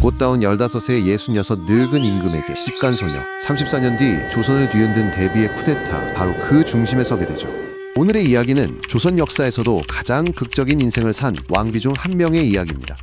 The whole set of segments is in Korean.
꽃다운 15세 66 늙은 임금에게 시집간 소녀. 34년 뒤 조선을 뒤흔든 대비의 쿠데타, 바로 그 중심에 서게 되죠. 오늘의 이야기는 조선 역사에서도 가장 극적인 인생을 산 왕비 중 한 명의 이야기입니다.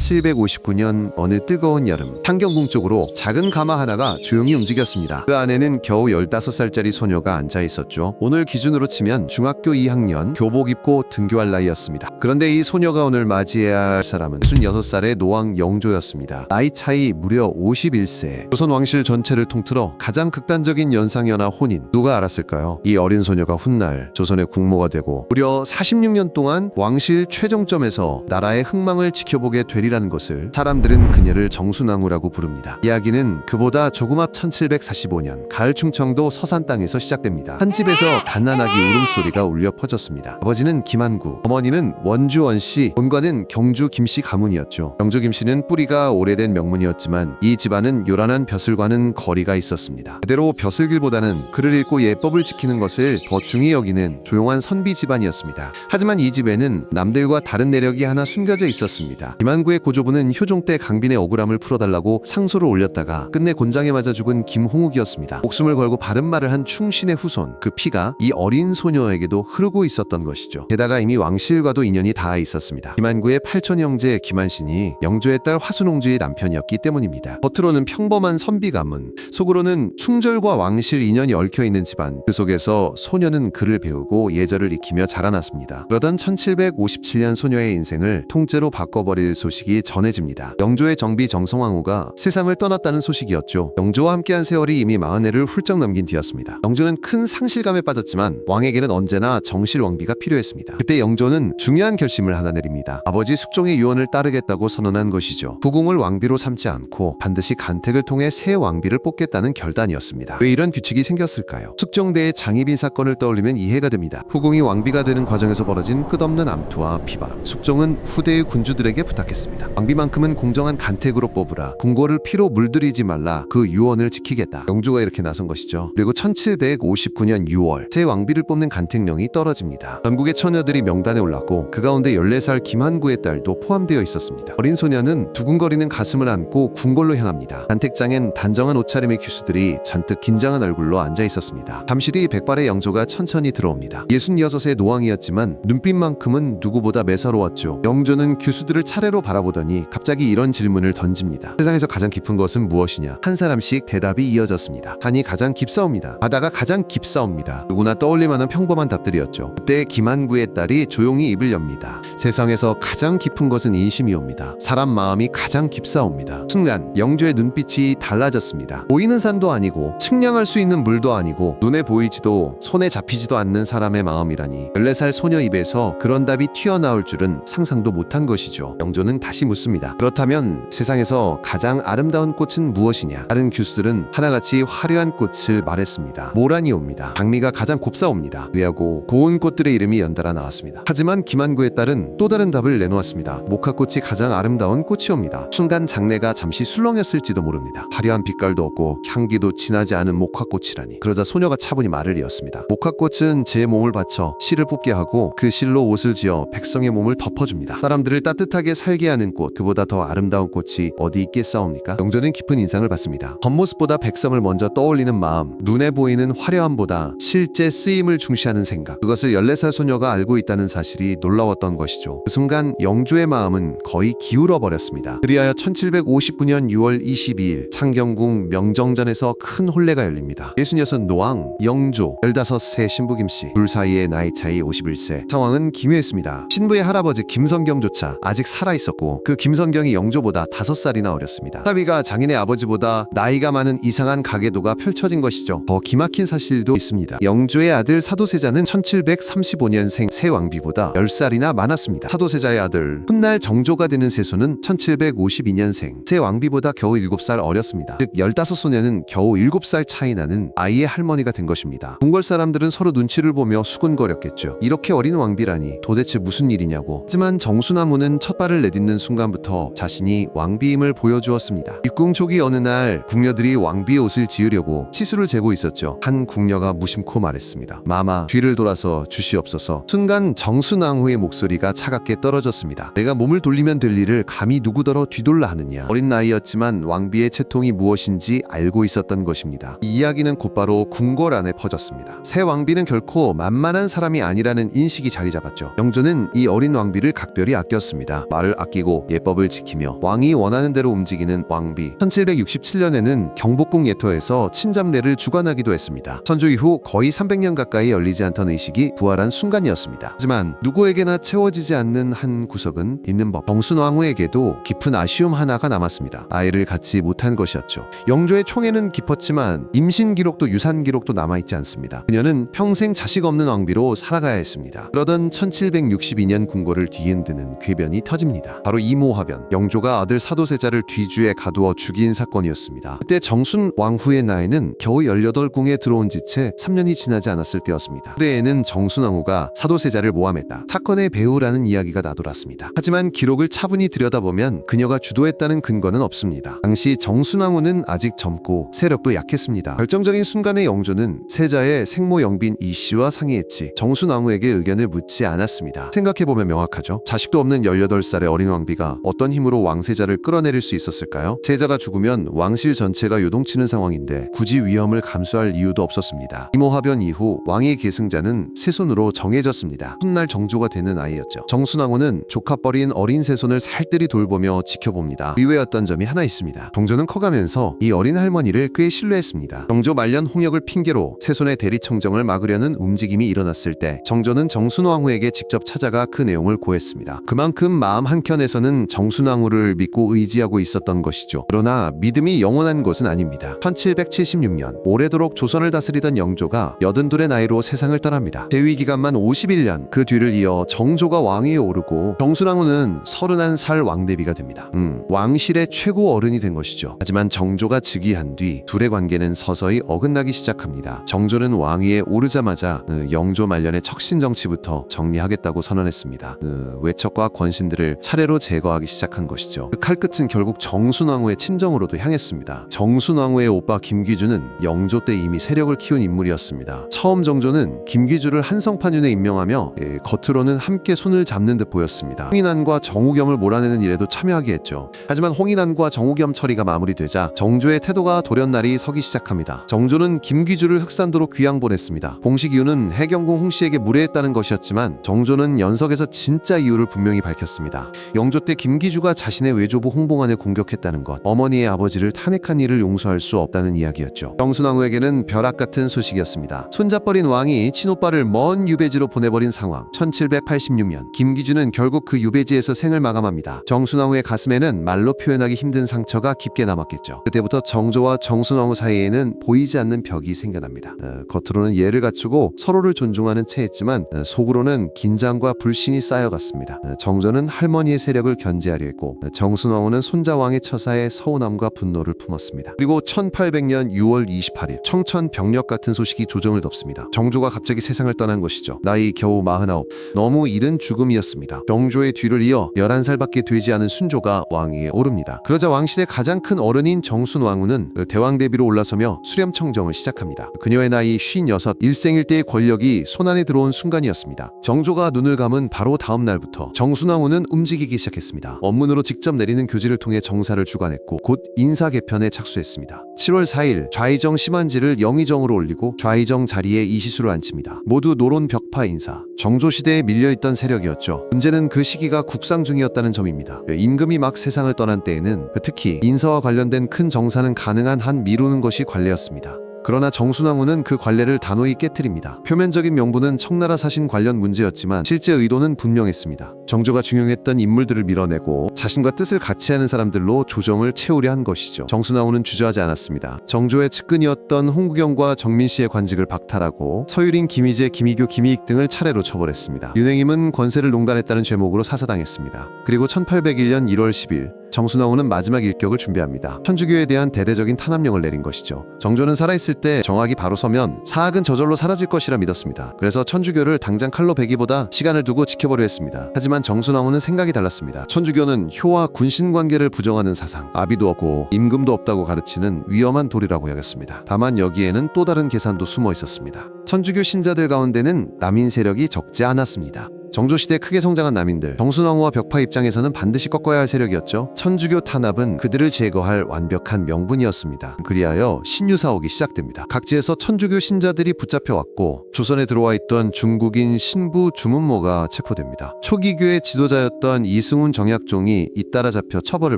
1759년 어느 뜨거운 여름, 창경궁 쪽으로 작은 가마 하나가 조용히 움직였습니다. 그 안에는 겨우 15살짜리 소녀가 앉아 있었죠. 오늘 기준으로 치면 중학교 2학년, 교복 입고 등교할 나이였습니다. 그런데 이 소녀가 오늘 맞이해야 할 사람은 26살의 노왕 영조였습니다. 나이 차이 무려 51세. 조선 왕실 전체를 통틀어 가장 극단적인 연상연하 혼인. 누가 알았을까요? 이 어린 소녀가 훗날 조선의 국모가 되고 무려 46년 동안 왕실 최정점에서 나라의 흥망을 지켜보게 되리라는 것을 사람들은 그녀를 정순왕후라고 부릅니다. 이야기는 그보다 조금 앞 1745년 가을 충청도 서산 땅에서 시작됩니다. 한 집에서 갓난아기 울음소리가 울려 퍼졌습니다. 아버지는 김한구, 어머니는 원주 원씨, 본관은 경주 김씨 가문이었죠. 경주 김씨는 뿌리가 오래된 명문이었지만 이 집안은 요란한 벼슬과는 거리가 있었습니다. 그대로 벼슬길보다는 글을 읽고 예법을 지키는 것을 더 중히 여기는 조용한 선비 집안이었습니다. 하지만 이 집에는 남들과 다른 내력이 하나 숨겨져 있었습니다. 김한구의 고조부는 효종 때 강빈의 억울함을 풀어달라고 상소를 올렸다가 끝내 곤장에 맞아 죽은 김홍욱이었습니다. 목숨을 걸고 바른 말을 한 충신의 후손, 그 피가 이 어린 소녀에게도 흐르고 있었던 것이죠. 게다가 이미 왕실과도 인연이 닿아 있었습니다. 김한구의 팔촌 형제 김한신이 영조의 딸 화순옹주의 남편이었기 때문입니다. 겉으로는 평범한 선비 가문, 속으로는 충절과 왕실 인연이 얽혀있는 집안. 그 속에서 소녀는 글을 배우고 예절을 익히며 자라났습니다. 그러던 1757년 소녀의 인생을 통째로 바꿔버릴 소식이 전해집니다. 영조의 정비 정성왕후가 세상을 떠났다는 소식이었죠. 영조와 함께한 세월이 이미 40해를 훌쩍 넘긴 뒤였습니다. 영조는 큰 상실감에 빠졌지만 왕에게는 언제나 정실 왕비가 필요했습니다. 그때 영조는 중요한 결심을 하나 내립니다. 아버지 숙종의 유언을 따르겠다고 선언한 것이죠. 후궁을 왕비로 삼지 않고 반드시 간택을 통해 새 왕비를 뽑겠다는 결단이었습니다. 왜 이런 규칙이 생겼을까요? 숙종대의 장희빈 사건을 떠올리면 이해가 됩니다. 후궁이 왕비가 되는 과정에서 벌어진 끝없는 암투와 피바람. 숙종은 후대의 군주들에게 부탁했습니다. 왕비만큼은 공정한 간택으로 뽑으라. 궁궐을 피로 물들이지 말라. 그 유언을 지키겠다. 영조가 이렇게 나선 것이죠. 그리고 1759년 6월 새 왕비를 뽑는 간택령이 떨어집니다. 전국의 처녀들이 명단에 올랐고 그 가운데 14살 김한구의 딸도 포함되어 있었습니다. 어린 소녀는 두근거리는 가슴을 안고 궁궐로 향합니다. 간택장엔 단정한 옷차림의 귀수들이 잔뜩 긴장한 얼굴로 앉아 있었습니다. 잠시 뒤 백발의 영조가 천천히 들어옵니다. 66의 노왕이었지만 눈빛만큼은 누구보다 매서로웠죠. 영조는 귀수들을 차례로 바라보더니 갑자기 이런 질문을 던집니다. 세상에서 가장 깊은 것은 무엇이냐? 한 사람씩 대답이 이어졌습니다. 산이 가장 깊사옵니다. 바다가 가장 깊사옵니다. 누구나 떠올릴만한 평범한 답들이었죠. 그때 김한구의 딸이 조용히 입을 엽니다. 세상에서 가장 깊은 것은 인심이옵니다. 사람 마음이 가장 깊사옵니다. 순간 영조의 눈빛이 달라졌습니다. 보이는 산도 아니고 측량할 수 있는 물도 아니고 눈에 보이지도 손에 잡히지도 않는 사람의 마음이라니 14살 소녀 입에서 그런 답이 튀어나올 줄은 상상도 못한 것이죠. 영조는 다시 묻습니다. 그렇다면 세상에서 가장 아름다운 꽃은 무엇이냐? 다른 교수들은 하나같이 화려한 꽃을 말했습니다. 모란이옵니다. 장미가 가장 곱사옵니다. 귀하고 고운 꽃들의 이름이 연달아 나왔습니다. 하지만 김한구의 딸은 또 다른 답을 내놓았습니다. 목화꽃이 가장 아름다운 꽃이옵니다. 순간 장래가 잠시 술렁였을지도 모릅니다. 화려한 빛깔도 없고 향기도 진하지 않은 목화꽃이라니. 그러자 소녀가 차분히 말을 이었습니다. 목화꽃은 제 몸을 바쳐 실을 뽑게 하고 그 실로 옷을 지어 백성의 몸을 덮어줍니다. 사람들을 따뜻하게 살게 하는 꽃, 그보다 더 아름다운 꽃이 어디 있겠사옵니까? 영조는 깊은 인상을 받습니다. 겉모습보다 백성을 먼저 떠올리는 마음, 눈에 보이는 화려함보다 실제 쓰임을 중시하는 생각, 그것을 14살 소녀가 알고 있다는 사실이 놀라웠던 것이죠. 그 순간 영조의 마음은 거의 기울어 버렸습니다. 그리하여 1759년 6월 22일 창경궁 명정전에서 큰 혼례가 열립니다. 66 노왕, 영조, 15세 신부 김씨, 둘 사이의 나이 차이 51세. 상황은 기묘했습니다. 신부의 할아버지 김선경조차 아직 살아있었고 그 김선경이 영조보다 5살이나 어렸습니다. 사위가 장인의 아버지보다 나이가 많은 이상한 가계도가 펼쳐진 것이죠. 더 기막힌 사실도 있습니다. 영조의 아들 사도세자는 1735년생 새 왕비보다 10살이나 많았습니다. 사도세자의 아들 훗날 정조가 되는 세손은 1752년생 새 왕비보다 겨우 7살 어렸습니다. 즉 15소녀는 겨우 7살 차이 나는 아이의 할머니가 된 것입니다. 궁궐 사람들은 서로 눈치를 보며 수군거렸겠죠. 이렇게 어린 왕비라니 도대체 무슨 일이냐고. 하지만 정순왕후는 첫 발을 내딛는 짓는 순간부터 자신이 왕비임을 보여주었습니다. 입궁 초기 어느 날 궁녀들이 왕비의 옷을 지으려고 치수를 재고 있었죠. 한 궁녀가 무심코 말했습니다. 마마, 뒤를 돌아서 주시옵소서. 순간 정순왕후의 목소리가 차갑게 떨어졌습니다. 내가 몸을 돌리면 될 일을 감히 누구더러 뒤돌라 하느냐. 어린 나이였지만 왕비의 채통이 무엇인지 알고 있었던 것입니다. 이 이야기는 곧바로 궁궐 안에 퍼졌습니다. 새 왕비는 결코 만만한 사람이 아니라는 인식이 자리 잡았죠. 영조는 이 어린 왕비를 각별히 아꼈습니다. 말을 아끼고 예법을 지키며 왕이 원하는 대로 움직이는 왕비. 1767년에는 경복궁 예토에서 친잡례를 주관하기도 했습니다. 선조 이후 거의 300년 가까이 열리지 않던 의식이 부활한 순간이었습니다. 하지만 누구에게나 채워지지 않는 한 구석은 있는 법. 정순왕후에게도 깊은 아쉬움 하나가 남았습니다. 아이를 갖지 못한 것이었죠. 영조의 총애는 깊었지만 임신 기록도 유산 기록도 남아있지 않습니다. 그녀는 평생 자식 없는 왕비로 살아가야 했습니다. 그러던 1762년 궁궐을 뒤흔드는 궤변이 터집니다. 바로 이모화변. 영조가 아들 사도세자를 뒤주에 가두어 죽인 사건이었습니다. 그때 정순 왕후의 나이는 겨우 18궁에 들어온 지 채 3년이 지나지 않았을 때였습니다. 그때에는 정순왕후가 사도세자를 모함했다. 사건의 배후라는 이야기가 나돌았습니다. 하지만 기록을 차분히 들여다보면 그녀가 주도했다는 근거는 없습니다. 당시 정순왕후는 아직 젊고 세력도 약했습니다. 결정적인 순간에 영조는 세자의 생모 영빈 이씨와 상의했지 정순왕후에게 의견을 묻지 않았습니다. 생각해보면 명확하죠. 자식도 없는 18살의 어린 왕비가 어떤 힘으로 왕세자를 끌어내릴 수 있었을까요? 세자가 죽으면 왕실 전체가 요동치는 상황인데 굳이 위험을 감수할 이유도 없었습니다. 이모화변 이후 왕의 계승자는 세손으로 정해졌습니다. 훗날 정조가 되는 아이였죠. 정순왕후는 조카뻘인 어린 세손을 살뜰히 돌보며 지켜봅니다. 의외였던 점이 하나 있습니다. 정조는 커가면서 이 어린 할머니를 꽤 신뢰했습니다. 정조 말년 홍역을 핑계로 세손의 대리청정을 막으려는 움직임이 일어났을 때 정조는 정순왕후에게 직접 찾아가 그 내용을 고했습니다. 그만큼 마음 한켠에서는 정순왕후를 믿고 의지하고 있었던 것이죠. 그러나 믿음이 영원한 것은 아닙니다. 1776년 오래도록 조선을 다스리던 영조가 82의 나이로 세상을 떠납니다. 재위 기간만 51년, 그 뒤를 이어 정조가 왕위에 오르고 정순왕후는 31살 왕대비가 됩니다. 왕실의 최고 어른이 된 것이죠. 하지만 정조가 즉위한 뒤 둘의 관계는 서서히 어긋나기 시작합니다. 정조는 왕위에 오르자마자 영조 말년의 척신 정치부터 정리하겠다고 선언했습니다. 외척과 권신들을 차례로 제거하기 시작한 것이죠. 그 칼끝은 결국 정순왕후의 친정으로도 향했습니다. 정순왕후의 오빠 김귀주는 영조 때 이미 세력을 키운 인물이었습니다. 처음 정조는 김귀주를 한성판윤에 임명하며 겉으로는 함께 손을 잡는 듯 보였습니다. 홍인환과 정우겸을 몰아내는 일에도 참여하게 했죠. 하지만 홍인환과 정우겸 처리가 마무리되자 정조의 태도가 돌연날이 서기 시작합니다. 정조는 김귀주를 흑산도로 귀양 보냈습니다. 공식 이유는 해경궁 홍씨에게 무례했다는 것이었지만 정조는 연석에서 진짜 이유를 분명히 밝혔습니다. 영조 때 김귀주가 자신의 외조부 홍봉안을 공격했다는 것, 어머니의 아버지를 탄핵한 일을 용서할 수 없다는 이야기였죠. 정순왕후에게는 벼락 같은 소식이었습니다. 손자뻘인 왕이 친오빠를 먼 유배지로 보내버린 상황. 1786년 김귀주는 결국 그 유배지에서 생을 마감합니다. 정순왕후의 가슴에는 말로 표현하기 힘든 상처가 깊게 남았겠죠. 그때부터 정조와 정순왕후 사이에는 보이지 않는 벽이 생겨납니다. 겉으로는 예를 갖추고 서로를 존중하는 체했지만 속으로는 긴장과 불신이 쌓여갔습니다. 정조는 할머니의 세력을 견제하려 했고 정순왕후는 손자왕의 처사에 서운함과 분노를 품었습니다. 그리고 1800년 6월 28일 청천벽력 같은 소식이 조정을 덮습니다. 정조가 갑자기 세상을 떠난 것이죠. 나이 겨우 49. 너무 이른 죽음이었습니다. 정조의 뒤를 이어 11살밖에 되지 않은 순조가 왕위에 오릅니다. 그러자 왕실의 가장 큰 어른인 정순왕후는 대왕대비로 올라서며 수렴청정을 시작합니다. 그녀의 나이 56, 일생일대의 권력이 손안에 들어온 순간이었습니다. 정조가 눈을 감은 바로 다음 날부터 정순왕후는 움직이기 시작했습니다. 원문으로 직접 내리는 교지를 통해 정사를 주관했고 곧 인사 개편에 착수했습니다. 7월 4일 좌의정 심한지를 영의정으로 올리고 좌의정 자리에 이시수를 앉힙니다. 모두 노론 벽파 인사. 정조 시대에 밀려있던 세력이었죠. 문제는 그 시기가 국상 중이었다는 점입니다. 임금이 막 세상을 떠난 때에는 특히 인사와 관련된 큰 정사는 가능한 한 미루는 것이 관례였습니다. 그러나 정순왕후는 그 관례를 단호히 깨트립니다. 표면적인 명분은 청나라 사신 관련 문제였지만 실제 의도는 분명했습니다. 정조가 중용했던 인물들을 밀어내고 자신과 뜻을 같이 하는 사람들로 조정을 채우려 한 것이죠. 정순왕후는 주저하지 않았습니다. 정조의 측근이었던 홍구경과 정민씨의 관직을 박탈하고 서유린, 김희재, 김희교, 김희익 등을 차례로 처벌했습니다. 윤행임은 권세를 농단했다는 죄목으로 사사당했습니다. 그리고 1801년 1월 10일 정순왕후는 마지막 일격을 준비합니다. 천주교에 대한 대대적인 탄압령을 내린 것이죠. 정조는 살아있을 때 정악이 바로 서면 사악은 저절로 사라질 것이라 믿었습니다. 그래서 천주교를 당장 칼로 베기보다 시간을 두고 지켜보려 했습니다. 하지만 정순왕후는 생각이 달랐습니다. 천주교는 효와 군신 관계를 부정하는 사상, 아비도 없고 임금도 없다고 가르치는 위험한 도리라고 여겼습니다. 다만 여기에는 또 다른 계산도 숨어 있었습니다. 천주교 신자들 가운데는 남인 세력이 적지 않았습니다. 정조시대 크게 성장한 남인들, 정순왕후와 벽파 입장에서는 반드시 꺾어야 할 세력이었죠. 천주교 탄압은 그들을 제거할 완벽한 명분이었습니다. 그리하여 신유사옥이 시작됩니다. 각지에서 천주교 신자들이 붙잡혀왔고 조선에 들어와 있던 중국인 신부 주문모가 체포됩니다. 초기교의 지도자였던 이승훈 정약종이 잇따라 잡혀 처벌을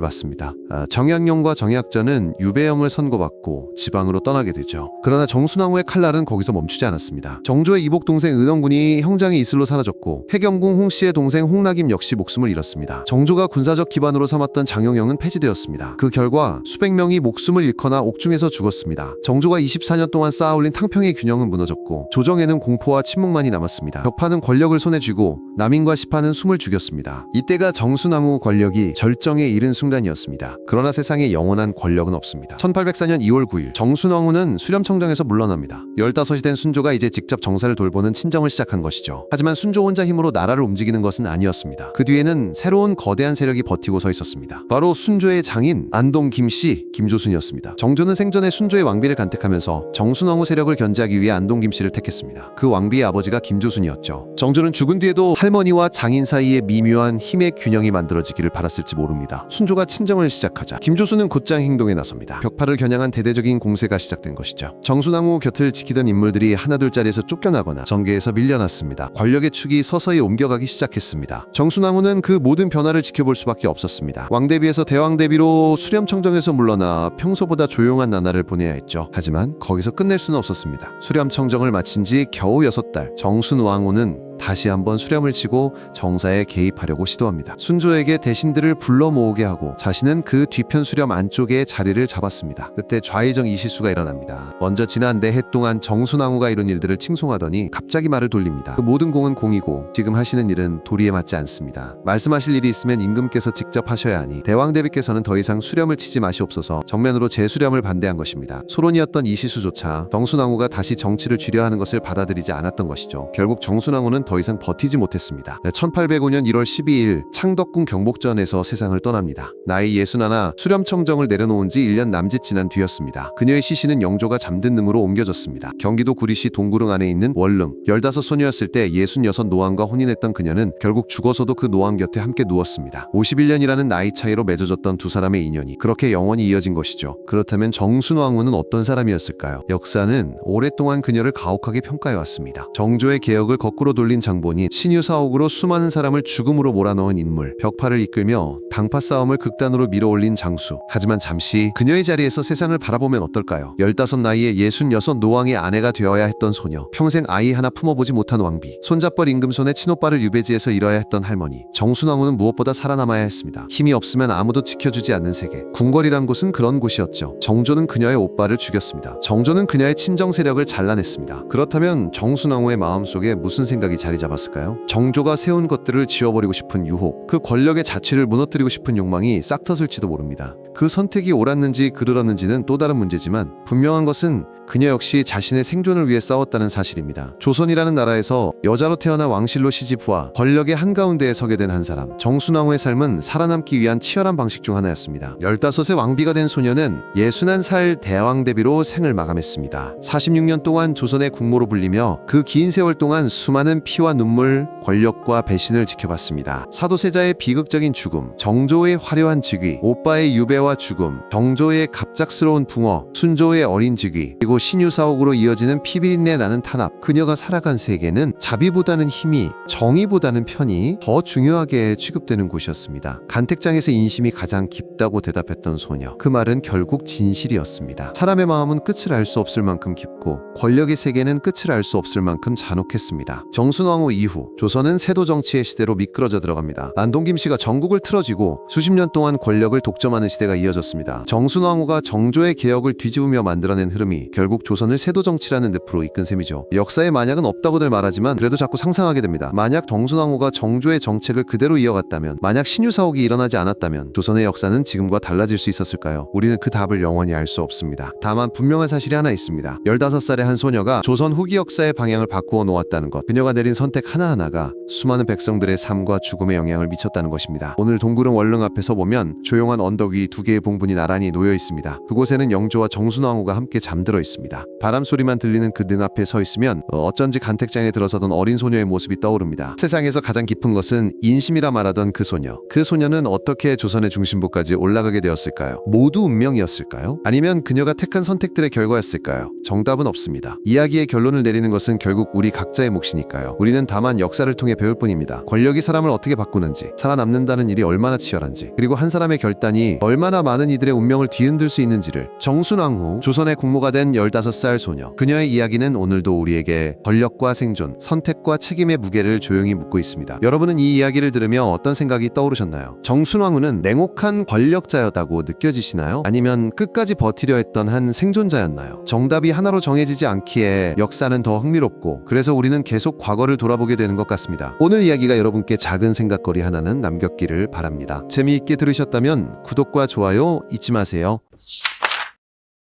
받습니다. 정약용과 정약전은 유배형을 선고받고 지방으로 떠나게 되죠. 그러나 정순왕후의 칼날은 거기서 멈추지 않았습니다. 정조의 이복 동생 은원군이 형장의 이슬로 사라졌고 해경궁 홍씨의 동생 홍낙임 역시 목숨을 잃었습니다. 정조가 군사적 기반으로 삼았던 장영영은 폐지되었습니다. 그 결과 수백 명이 목숨을 잃거나 옥중에서 죽었습니다. 정조가 24년 동안 쌓아올린 탕평의 균형은 무너졌고 조정에는 공포와 침묵만이 남았습니다. 벽파는 권력을 손에 쥐고 남인과 시파는 숨을 죽였습니다. 이때가 정순왕후 권력이 절정에 이른 순간이었습니다. 그러나 세상에 영원한 권력은 없습니다. 1804년 2월 9일 정순왕후는 수렴청정에서 물러납니다. 15이 된 순조가 이제 직접 정사를 돌보는 친정을 시작한 것이죠. 하지만 순조 혼자 힘으로 나라를 움직이는 것은 아니었습니다. 그 뒤에는 새로운 거대한 세력이 버티고 서 있었습니다. 바로 순조의 장인 안동 김씨 김조순이었습니다. 정조는 생전에 순조의 왕비를 간택하면서 정순왕후 세력을 견제하기 위해 안동 김씨를 택했습니다. 그 왕비의 아버지가 김조순이었죠. 정조는 죽은 뒤에도 할머니와 장인 사이에 미묘한 힘의 균형이 만들어지기를 바랐을지 모릅니다. 순조가 친정을 시작하자 김조순은 곧장 행동에 나섭니다. 벽파를 겨냥한 대대적인 공세가 시작된 것이죠. 정순왕후 곁을 지키던 인물들이 하나둘자리에서 쫓겨나거나 정계에서 밀려났습니다. 권력의 축이 서서히 옮겨가기 시작했습니다. 정순왕후는 그 모든 변화를 지켜볼 수밖에 없었습니다. 왕대비에서 대왕대비로 수렴청정에서 물러나 평소보다 조용한 나날을 보내야 했죠. 하지만 거기서 끝낼 수는 없었습니다. 수렴청정을 마친 지 겨우 6달, 정순왕후는 다시 한번 수렴을 치고 정사에 개입하려고 시도합니다. 순조에게 대신들을 불러 모으게 하고 자신은 그 뒤편 수렴 안쪽에 자리를 잡았습니다. 그때 좌의정 이시수가 일어납니다. 먼저 지난 4해 동안 정순왕후가 이룬 일들을 칭송하더니 갑자기 말을 돌립니다. 그 모든 공은 공이고 지금 하시는 일은 도리에 맞지 않습니다. 말씀하실 일이 있으면 임금께서 직접 하셔야 하니 대왕대비께서는 더 이상 수렴을 치지 마시옵소서 정면으로 재수렴을 반대한 것입니다. 소론이었던 이시수조차 정순왕후가 다시 정치를 쥐려 하는 것을 받아들이지 않았던 것이죠. 결국 정순왕후는 더 이상 버티지 못했습니다. 1805년 1월 12일 창덕궁 경복전에서 세상을 떠납니다. 나이 61, 수렴청정을 내려놓은 지 1년 남짓 지난 뒤였습니다. 그녀의 시신은 영조가 잠든 능으로 옮겨졌습니다. 경기도 구리시 동구릉 안에 있는 원릉, 15소녀였을 때 66 노왕과 혼인했던 그녀는 결국 죽어서도 그 노왕 곁에 함께 누웠습니다. 51년이라는 나이 차이로 맺어졌던 두 사람의 인연이 그렇게 영원히 이어진 것이죠. 그렇다면 정순왕후는 어떤 사람이었을까요? 역사는 오랫동안 그녀를 가혹하게 평가해왔습니다. 정조의 개혁을 거꾸로 돌린 장본인, 신유사옥으로 수많은 사람을 죽음으로 몰아넣은 인물, 벽파를 이끌며 당파 싸움을 극단으로 밀어올린 장수. 하지만 잠시 그녀의 자리에서 세상을 바라보면 어떨까요? 15 나이에 66 노왕의 아내가 되어야 했던 소녀, 평생 아이 하나 품어보지 못한 왕비, 손잡벌 임금손의 친오빠를 유배지에서 잃어야 했던 할머니. 정순왕후는 무엇보다 살아남아야 했습니다. 힘이 없으면 아무도 지켜주지 않는 세계. 궁궐이란 곳은 그런 곳이었죠. 정조는 그녀의 오빠를 죽였습니다. 정조는 그녀의 친정 세력을 잘라냈습니다. 그렇다면 정순왕후의 마음속에 무슨 생각이 자리 잡았을까요? 정조가 세운 것들을 지워버리고 싶은 유혹, 그 권력의 자취를 무너뜨리고 싶은 욕망이 싹텄을지도 모릅니다. 그 선택이 옳았는지 그르렀는지는 또 다른 문제지만 분명한 것은 그녀 역시 자신의 생존을 위해 싸웠다는 사실입니다. 조선이라는 나라에서 여자로 태어나 왕실로 시집와 권력의 한가운데에 서게 된 한 사람, 정순왕후의 삶은 살아남기 위한 치열한 방식 중 하나였습니다. 15의 왕비가 된 소녀는 61살 대왕대비로 생을 마감했습니다. 46년 동안 조선의 국모로 불리며 그 긴 세월 동안 수많은 피와 눈물, 권력과 배신을 지켜봤습니다. 사도세자의 비극적인 죽음, 정조의 화려한 즉위, 오빠의 유배와 죽음, 정조의 갑작스러운 붕어, 순조의 어린 즉위, 그리고 신유사옥으로 이어지는 피비린내 나는 탄압. 그녀가 살아간 세계는 자비보다는 힘이, 정의보다는 편이 더 중요하게 취급되는 곳이었습니다. 간택장에서 인심이 가장 깊다고 대답했던 소녀. 그 말은 결국 진실이었습니다. 사람의 마음은 끝을 알 수 없을 만큼 깊고 권력의 세계는 끝을 알 수 없을 만큼 잔혹했습니다. 정순왕후 이후 조선은 세도 정치의 시대로 미끄러져 들어갑니다. 안동 김씨가 전국을 틀어쥐고 수십 년 동안 권력을 독점하는 시대가 이어졌습니다. 정순왕후가 정조의 개혁을 뒤집으며 만들어낸 흐름이 결국 결국 조선을 세도 정치라는 늪으로 이끈 셈이죠. 역사에 만약은 없다고들 말하지만 그래도 자꾸 상상하게 됩니다. 만약 정순왕후가 정조의 정책을 그대로 이어갔다면, 만약 신유사옥이 일어나지 않았다면 조선의 역사는 지금과 달라질 수 있었을까요? 우리는 그 답을 영원히 알 수 없습니다. 다만 분명한 사실이 하나 있습니다. 15살의 한 소녀가 조선 후기 역사의 방향을 바꾸어 놓았다는 것, 그녀가 내린 선택 하나하나가 수많은 백성들의 삶과 죽음에 영향을 미쳤다는 것입니다. 오늘 동구릉 원릉 앞에서 보면 조용한 언덕 위 두 개의 봉분이 나란히 놓여 있습니다. 그곳에는 영조와 정순왕후가 함께 잠들어 있습니다. 바람 소리만 들리는 그 능 앞에 서 있으면 어쩐지 간택장에 들어서던 어린 소녀의 모습이 떠오릅니다. 세상에서 가장 깊은 것은 인심이라 말하던 그 소녀. 그 소녀는 어떻게 조선의 중심부까지 올라가게 되었을까요? 모두 운명이었을까요? 아니면 그녀가 택한 선택들의 결과였을까요? 정답은 없습니다. 이야기의 결론을 내리는 것은 결국 우리 각자의 몫이니까요. 우리는 다만 역사를 통해 배울 뿐입니다. 권력이 사람을 어떻게 바꾸는지, 살아남는다는 일이 얼마나 치열한지, 그리고 한 사람의 결단이 얼마나 많은 이들의 운명을 뒤흔들 수 있는지를. 정순왕후, 조선의 국모가 된 15살 소녀. 그녀의 이야기는 오늘도 우리에게 권력과 생존, 선택과 책임의 무게를 조용히 묻고 있습니다. 여러분은 이 이야기를 들으며 어떤 생각이 떠오르셨나요? 정순왕후는 냉혹한 권력자였다고 느껴지시나요? 아니면 끝까지 버티려 했던 한 생존자였나요? 정답이 하나로 정해지지 않기에 역사는 더 흥미롭고, 그래서 우리는 계속 과거를 돌아보게 되는 것 같습니다. 오늘 이야기가 여러분께 작은 생각거리 하나는 남겼기를 바랍니다. 재미있게 들으셨다면 구독과 좋아요 잊지 마세요.